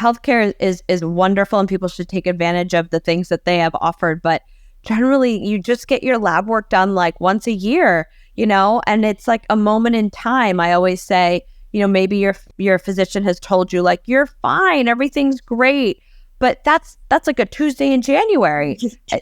healthcare is wonderful, and people should take advantage of the things that they have offered. But generally, you just get your lab work done like once a year, and it's like a moment in time. I always say, maybe your physician has told you like, you're fine, everything's great. But that's like a Tuesday in January.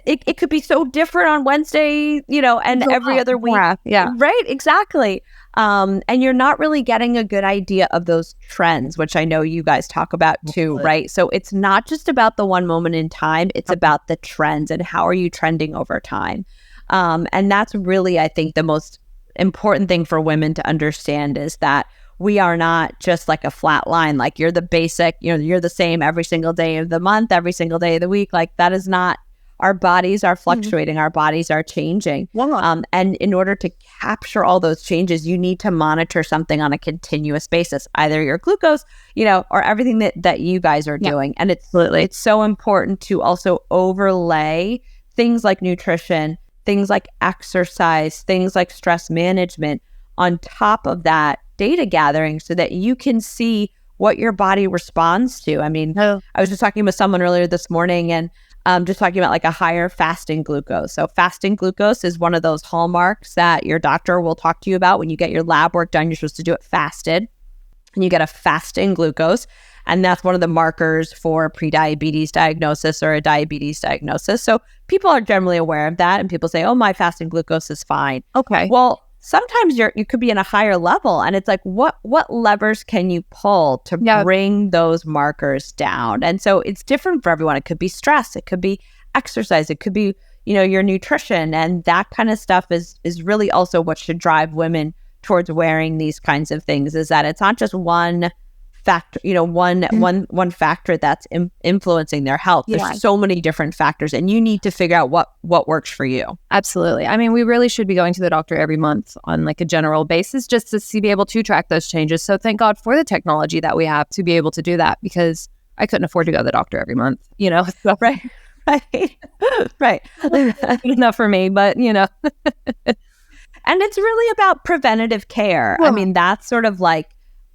It could be so different on Wednesday, and every other week. Yeah. Right. Exactly. And you're not really getting a good idea of those trends, which I know you guys talk about too, right? So it's not just about the one moment in time. It's about the trends and how are you trending over time. And that's really, I think, the most important thing for women to understand is that we are not just like a flat line. Like you're the basic, you're the same every single day of the month, every single day of the week. Like that is not, our bodies are fluctuating, our bodies are changing. And in order to capture all those changes, you need to monitor something on a continuous basis, either your glucose, or everything that you guys are doing. And it's so important to also overlay things like nutrition, things like exercise, things like stress management on top of that data gathering so that you can see what your body responds to. I mean, I was just talking with someone earlier this morning and just talking about like a higher fasting glucose. So fasting glucose is one of those hallmarks that your doctor will talk to you about when you get your lab work done. You're supposed to do it fasted and you get a fasting glucose. And that's one of the markers for prediabetes diagnosis or a diabetes diagnosis. So people are generally aware of that. And people say, oh, my fasting glucose is fine. Okay. Well, sometimes you could be in a higher level, and it's like, what levers can you pull to bring those markers down? And so it's different for everyone. It could be stress, it could be exercise, it could be, your nutrition, and that kind of stuff is really also what should drive women towards wearing these kinds of things, is that it's not just one factor, one factor that's influencing their health. There's so many different factors, and you need to figure out what works for you. Absolutely. I mean, we really should be going to the doctor every month on like a general basis just to be able to track those changes. So thank God for the technology that we have to be able to do that, because I couldn't afford to go to the doctor every month, So, right. Good enough for me, but And it's really about preventative care. I mean, that's sort of like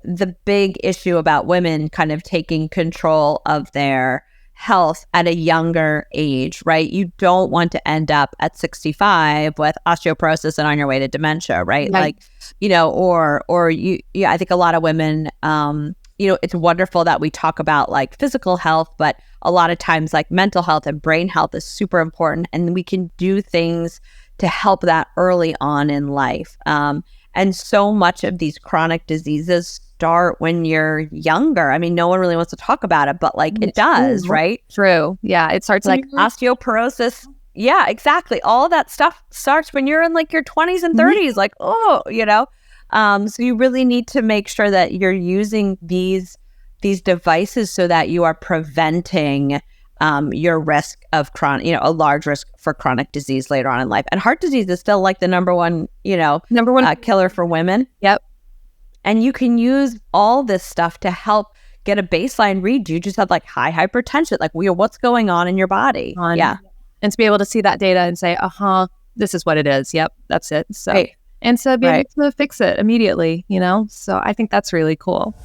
the big issue about women kind of taking control of their health at a younger age, right? You don't want to end up at 65 with osteoporosis and on your way to dementia, right? Like, or you, I think a lot of women, it's wonderful that we talk about like physical health, but a lot of times like mental health and brain health is super important. And we can do things to help that early on in life. And so much of these chronic diseases start when you're younger. I mean, no one really wants to talk about it, but like it does, right? True. Yeah. It starts like osteoporosis. Yeah, exactly. All that stuff starts when you're in like your 20s and 30s, like, so you really need to make sure that you're using these devices so that you are preventing your risk of chronic, a large risk for chronic disease later on in life. And heart disease is still like the number one killer for women. Yep. And you can use all this stuff to help get a baseline read. You just have like high hypertension, like what's going on in your body. Yeah. And to be able to see that data and say, this is what it is. Yep. That's it. So, and so be able to fix it immediately, so I think that's really cool.